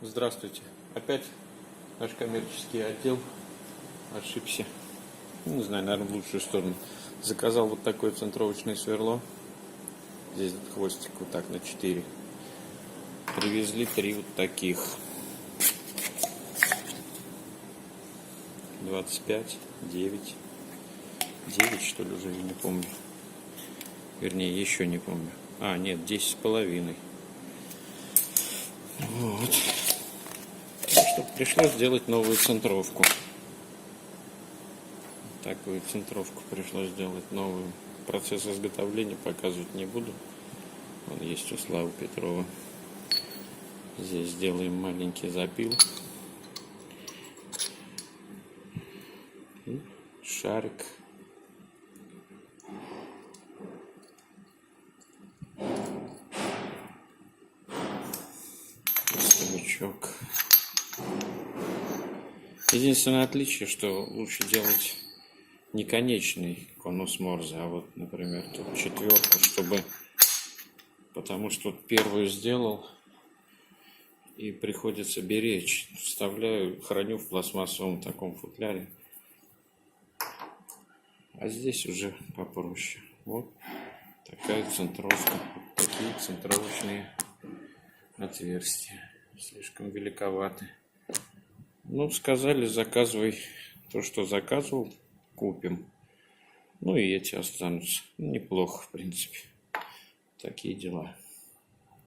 Здравствуйте. Опять наш коммерческий отдел ошибся. Не знаю, наверное, в лучшую сторону. Заказал вот такое центровочное сверло. Здесь хвостик вот так на 4. Привезли 3 вот таких. 25, 9. 9, что ли, уже, я не помню. Вернее, еще не помню. Нет, 10,5. Вот. Что пришлось сделать новую центровку. Такую центровку пришлось сделать новую. Процесс изготовления показывать не буду. Он есть у Славы Петрова. Здесь сделаем маленький запил. И шарик. Столячок. Единственное отличие, что лучше делать не конечный конус Морзе, а вот, например, тут 4, потому что вот первую сделал и приходится беречь. Вставляю, храню в пластмассовом таком футляре. А здесь уже попроще. Вот такая центровка. Такие центровочные отверстия. Слишком великоваты. Ну, сказали, заказывай то, что заказывал, купим. Ну и эти останутся. Неплохо, в принципе. Такие дела.